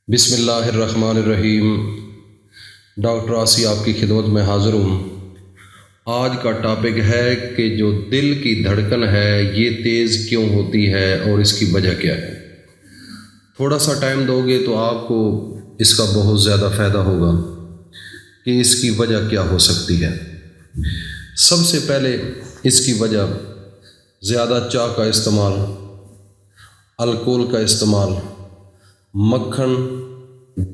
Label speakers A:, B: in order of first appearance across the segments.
A: بسم اللہ الرحمن الرحیم۔ ڈاکٹر آسی آپ کی خدمت میں حاضر ہوں۔ آج کا ٹاپک ہے کہ جو دل کی دھڑکن ہے یہ تیز کیوں ہوتی ہے اور اس کی وجہ کیا ہے۔ تھوڑا سا ٹائم دو گے تو آپ کو اس کا بہت زیادہ فائدہ ہوگا کہ اس کی وجہ کیا ہو سکتی ہے۔ سب سے پہلے اس کی وجہ زیادہ چائے کا استعمال، الکوہل کا استعمال، مکھن،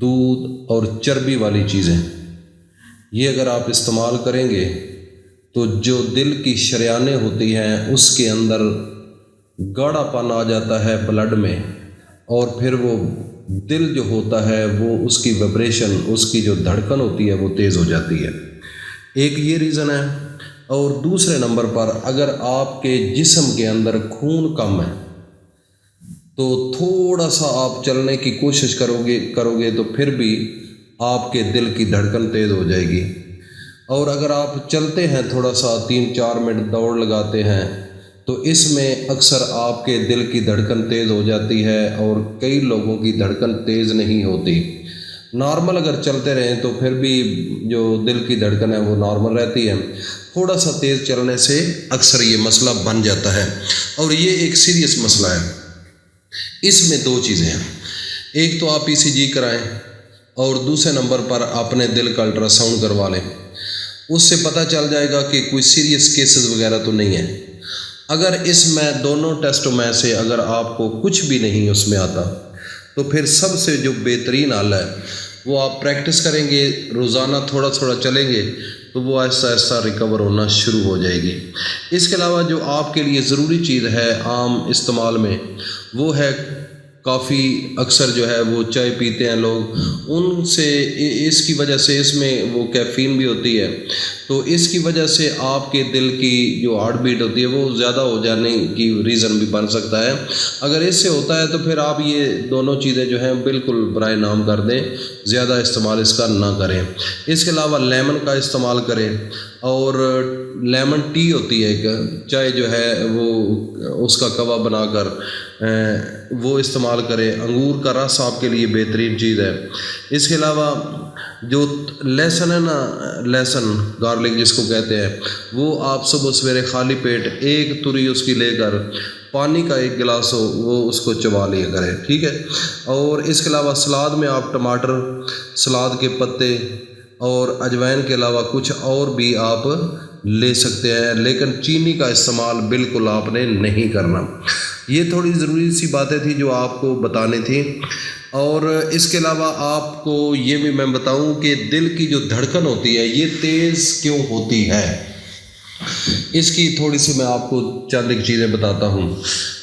A: دودھ اور چربی والی چیزیں، یہ اگر آپ استعمال کریں گے تو جو دل کی شریانیں ہوتی ہیں اس کے اندر گاڑھا پن آ جاتا ہے بلڈ میں، اور پھر وہ دل جو ہوتا ہے وہ اس کی ویبریشن، اس کی جو دھڑکن ہوتی ہے وہ تیز ہو جاتی ہے۔ ایک یہ ریزن ہے۔ اور دوسرے نمبر پر اگر آپ کے جسم کے اندر خون کم ہے تو تھوڑا سا آپ چلنے کی کوشش کرو گے تو پھر بھی آپ کے دل کی دھڑکن تیز ہو جائے گی۔ اور اگر آپ چلتے ہیں تھوڑا سا 3-4 منٹ دوڑ لگاتے ہیں تو اس میں اکثر آپ کے دل کی دھڑکن تیز ہو جاتی ہے، اور کئی لوگوں کی دھڑکن تیز نہیں ہوتی۔ نارمل اگر چلتے رہیں تو پھر بھی جو دل کی دھڑکن ہے وہ نارمل رہتی ہے۔ تھوڑا سا تیز چلنے سے اکثر یہ مسئلہ بن جاتا ہے، اور یہ ایک سیریس مسئلہ ہے۔ اس میں دو چیزیں ہیں، ایک تو آپ ECG کرائیں، اور دوسرے نمبر پر اپنے دل کا الٹرا ساؤنڈ کروا لیں۔ اس سے پتہ چل جائے گا کہ کوئی سیریس کیسز وغیرہ تو نہیں ہے۔ اگر اس میں دونوں ٹیسٹوں میں سے اگر آپ کو کچھ بھی نہیں اس میں آتا تو پھر سب سے جو بہترین حل ہے وہ آپ پریکٹس کریں گے، روزانہ تھوڑا تھوڑا چلیں گے تو وہ آہستہ آہستہ ریکور ہونا شروع ہو جائے گی۔ اس کے علاوہ جو آپ کے لیے ضروری چیز ہے عام استعمال میں وہ ہے کافی۔ اکثر جو ہے وہ چائے پیتے ہیں لوگ، ان سے اس کی وجہ سے اس میں وہ کیفین بھی ہوتی ہے، تو اس کی وجہ سے آپ کے دل کی جو ہارٹ بیٹ ہوتی ہے وہ زیادہ ہو جانے کی ریزن بھی بن سکتا ہے۔ اگر اس سے ہوتا ہے تو پھر آپ یہ دونوں چیزیں جو ہیں بالکل برائے نام کر دیں، زیادہ استعمال اس کا نہ کریں۔ اس کے علاوہ لیمن کا استعمال کریں، اور لیمن ٹی ہوتی ہے ایک چائے جو ہے وہ اس کا کوا بنا کر وہ استعمال کریں۔ انگور کا رس آپ کے لیے بہترین چیز ہے۔ اس کے علاوہ جو لہسن ہے نا، لہسن گارلک جس کو کہتے ہیں، وہ آپ صبح سویرے خالی پیٹ ایک تری اس کی لے کر پانی کا 1 گلاس ہو وہ اس کو چبا لیا کریں، ٹھیک ہے۔ اور اس کے علاوہ سلاد میں آپ ٹماٹر، سلاد کے پتے اور اجوائن کے علاوہ کچھ اور بھی آپ لے سکتے ہیں، لیکن چینی کا استعمال بالکل آپ نے نہیں کرنا۔ یہ تھوڑی ضروری سی باتیں تھیں جو آپ کو بتانی تھی۔ اور اس کے علاوہ آپ کو یہ بھی میں بتاؤں کہ دل کی جو دھڑکن ہوتی ہے یہ تیز کیوں ہوتی ہے، اس کی تھوڑی سی میں آپ کو چند ایک چیزیں بتاتا ہوں۔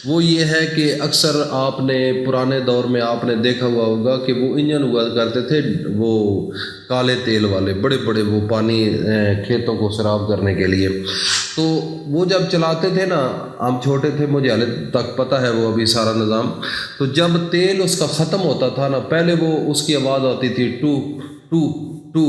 A: وہ یہ ہے کہ اکثر آپ نے پرانے دور میں آپ نے دیکھا ہوا ہوگا کہ وہ انجن ہوا کرتے تھے، وہ کالے تیل والے بڑے بڑے، وہ پانی کھیتوں کو سیراب کرنے کے لیے، تو وہ جب چلاتے تھے نا، ہم چھوٹے تھے مجھے حال تک پتہ ہے وہ ابھی سارا نظام، تو جب تیل اس کا ختم ہوتا تھا نا، پہلے وہ اس کی آواز آتی تھی ٹو ٹو ٹو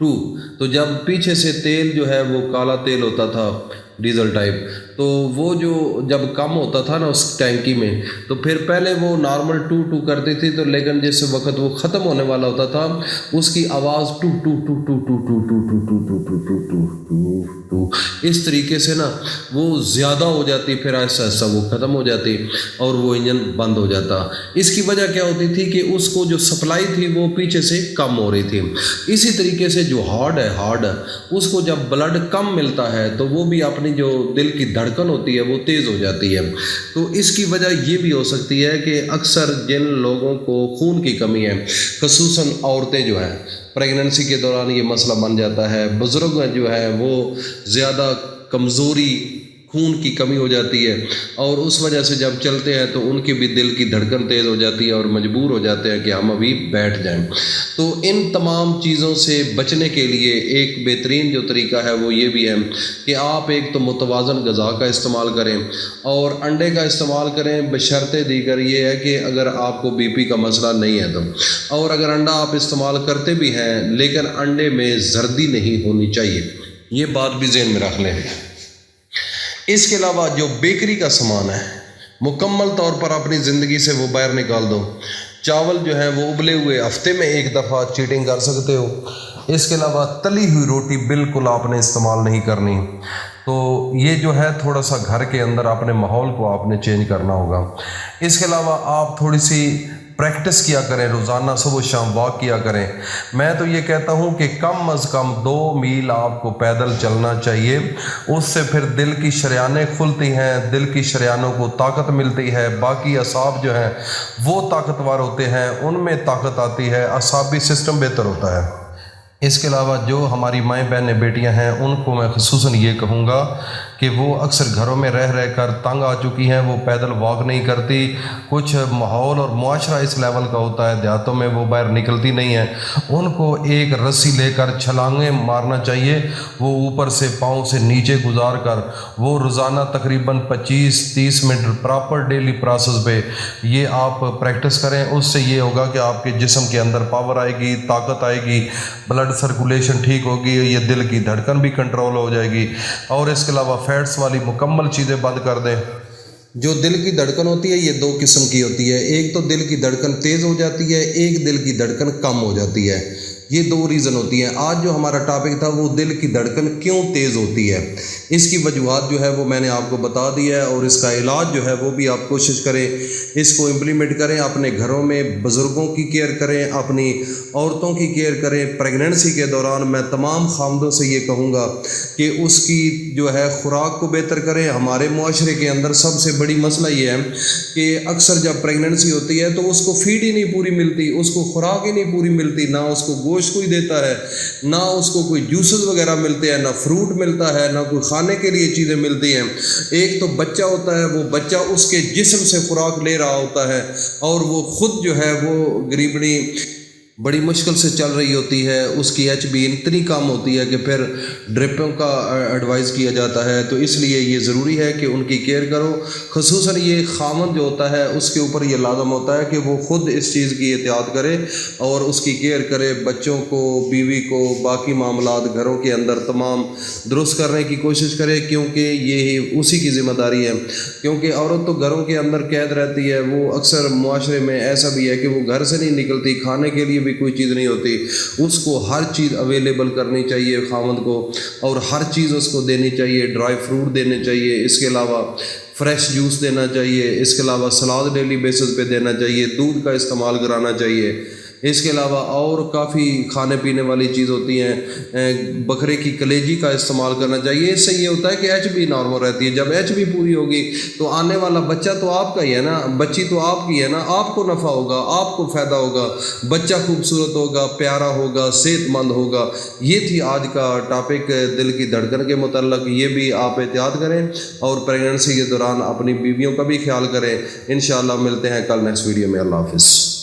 A: ٹو، تو جب پیچھے سے تیل جو ہے وہ کالا تیل ہوتا تھا ڈیزل ٹائپ، تو وہ جو جب کم ہوتا تھا نا اس ٹینکی میں، تو پھر پہلے وہ نارمل ٹو ٹو کرتی تھی، تو لیکن جس وقت وہ ختم ہونے والا ہوتا تھا اس کی آواز ٹو ٹو ٹو ٹو ٹو ٹو ٹو ٹو ٹو ٹو ٹو ٹو ٹو ٹو ٹو، اس طریقے سے نا وہ زیادہ ہو جاتی، پھر آہستہ آہستہ وہ ختم ہو جاتی اور وہ انجن بند ہو جاتا۔ اس کی وجہ کیا ہوتی تھی کہ اس کو جو سپلائی تھی وہ پیچھے سے کم ہو رہی تھی۔ اسی طریقے سے جو ہارٹ ہے اس کو جب بلڈ کم ملتا ہے تو وہ بھی اپنی جو دل کی دھڑکن ہوتی ہے وہ تیز ہو جاتی ہے۔ تو اس کی وجہ یہ بھی ہو سکتی ہے کہ اکثر جن لوگوں کو خون کی کمی ہے، خصوصاً عورتیں جو ہیں پریگننسی کے دوران یہ مسئلہ بن جاتا ہے، بزرگ جو ہے وہ زیادہ کمزوری، خون کی کمی ہو جاتی ہے، اور اس وجہ سے جب چلتے ہیں تو ان کی بھی دل کی دھڑکن تیز ہو جاتی ہے اور مجبور ہو جاتے ہیں کہ ہم ابھی بیٹھ جائیں۔ تو ان تمام چیزوں سے بچنے کے لیے ایک بہترین جو طریقہ ہے وہ یہ بھی ہے کہ آپ ایک تو متوازن غذا کا استعمال کریں، اور انڈے کا استعمال کریں، بشرطِ دیگر یہ ہے کہ اگر آپ کو BP کا مسئلہ نہیں ہے تو، اور اگر انڈا آپ استعمال کرتے بھی ہیں لیکن انڈے میں زردی نہیں ہونی چاہیے، یہ بات بھی ذہن میں رکھ لیں۔ اس کے علاوہ جو بیکری کا سامان ہے مکمل طور پر اپنی زندگی سے وہ باہر نکال دو۔ چاول جو ہے وہ ابلے ہوئے ہفتے میں ایک دفعہ چیٹنگ کر سکتے ہو۔ اس کے علاوہ تلی ہوئی روٹی بالکل آپ نے استعمال نہیں کرنی۔ تو یہ جو ہے تھوڑا سا گھر کے اندر اپنے ماحول کو آپ نے چینج کرنا ہوگا۔ اس کے علاوہ آپ تھوڑی سی پریکٹس کیا کریں، روزانہ صبح و شام واک کیا کریں۔ میں تو یہ کہتا ہوں کہ کم از کم 2 میل آپ کو پیدل چلنا چاہیے۔ اس سے پھر دل کی شریانیں کھلتی ہیں، دل کی شریانوں کو طاقت ملتی ہے، باقی اعصاب جو ہیں وہ طاقتور ہوتے ہیں، ان میں طاقت آتی ہے، اعصابی سسٹم بہتر ہوتا ہے۔ اس کے علاوہ جو ہماری مائیں بہنیں بیٹیاں ہیں ان کو میں خصوصاً یہ کہوں گا کہ وہ اکثر گھروں میں رہ کر تنگ آ چکی ہیں، وہ پیدل واک نہیں کرتی۔ کچھ ماحول اور معاشرہ اس لیول کا ہوتا ہے، دیہاتوں میں وہ باہر نکلتی نہیں ہیں، ان کو ایک رسی لے کر چھلانگیں مارنا چاہیے، وہ اوپر سے پاؤں سے نیچے گزار کر وہ روزانہ تقریباً 25-30 منٹ پراپر ڈیلی پروسیس پہ یہ آپ پریکٹس کریں۔ اس سے یہ ہوگا کہ آپ کے جسم کے اندر پاور آئے گی، طاقت آئے گی، بلڈ سرکولیشن ٹھیک ہوگی، یہ دل کی دھڑکن بھی کنٹرول ہو جائے گی۔ اور اس کے علاوہ فیٹس والی مکمل چیزیں بند کر دیں۔ جو دل کی دھڑکن ہوتی ہے یہ 2 قسم کی ہوتی ہے، ایک تو دل کی دھڑکن تیز ہو جاتی ہے، ایک دل کی دھڑکن کم ہو جاتی ہے۔ یہ 2 ریزن ہوتی ہیں۔ آج جو ہمارا ٹاپک تھا وہ دل کی دھڑکن کیوں تیز ہوتی ہے، اس کی وجوہات جو ہے وہ میں نے آپ کو بتا دیا ہے، اور اس کا علاج جو ہے وہ بھی آپ کوشش کریں اس کو امپلیمنٹ کریں، اپنے گھروں میں بزرگوں کی کیئر کریں، اپنی عورتوں کی کیئر کریں۔ پریگننسی کے دوران میں تمام خامدوں سے یہ کہوں گا کہ اس کی جو ہے خوراک کو بہتر کریں۔ ہمارے معاشرے کے اندر سب سے بڑی مسئلہ یہ ہے کہ اکثر جب پریگننسی ہوتی ہے تو اس کو فیڈ ہی نہیں پوری ملتی، اس کو خوراک ہی نہیں پوری ملتی، نہ اس کو گوشت کوئی دیتا ہے، نہ اس کو کوئی جوسز وغیرہ ملتے ہیں، نہ فروٹ ملتا ہے، نہ کوئی کھانے کے لیے چیزیں ملتی ہیں۔ ایک تو بچہ ہوتا ہے، وہ بچہ اس کے جسم سے خوراک لے رہا ہوتا ہے، اور وہ خود جو ہے وہ غریبنی بڑی مشکل سے چل رہی ہوتی ہے، اس کی ایچ بی اتنی کم ہوتی ہے کہ پھر ڈرپوں کا ایڈوائز کیا جاتا ہے۔ تو اس لیے یہ ضروری ہے کہ ان کی کیئر کرو، خصوصاً یہ خامن جو ہوتا ہے اس کے اوپر یہ لازم ہوتا ہے کہ وہ خود اس چیز کی احتیاط کرے اور اس کی کیئر کرے، بچوں کو، بیوی کو، باقی معاملات گھروں کے اندر تمام درست کرنے کی کوشش کرے، کیونکہ یہ اسی کی ذمہ داری ہے۔ کیونکہ عورت تو گھروں کے اندر قید رہتی ہے، وہ اکثر معاشرے میں ایسا بھی ہے کہ وہ گھر سے نہیں نکلتی، کھانے کے لیے بھی کوئی چیز نہیں ہوتی، اس کو ہر چیز اویلیبل کرنی چاہیے خاوند کو، اور ہر چیز اس کو دینی چاہیے، ڈرائی فروٹ دینے چاہیے، اس کے علاوہ فریش جوس دینا چاہیے، اس کے علاوہ سلاد ڈیلی بیسس پہ دینا چاہیے، دودھ کا استعمال کرانا چاہیے۔ اس کے علاوہ اور کافی کھانے پینے والی چیز ہوتی ہیں، بکرے کی کلیجی کا استعمال کرنا چاہیے۔ اس سے یہ ہوتا ہے کہ ایچ بی نارمل رہتی ہے۔ جب ایچ بی پوری ہوگی تو آنے والا بچہ تو آپ کا ہی ہے نا، بچی تو آپ کی ہے نا، آپ کو نفع ہوگا، آپ کو فائدہ ہوگا، بچہ خوبصورت ہوگا، پیارا ہوگا، صحت مند ہوگا۔ یہ تھی آج کا ٹاپک دل کی دھڑکن کے متعلق۔ یہ بھی آپ احتیاط کریں اور پریگننسی کے دوران اپنی بیویوں کا بھی خیال کریں۔ انشاءاللہ ملتے ہیں کل نیکسٹ ویڈیو میں۔ اللہ حافظ۔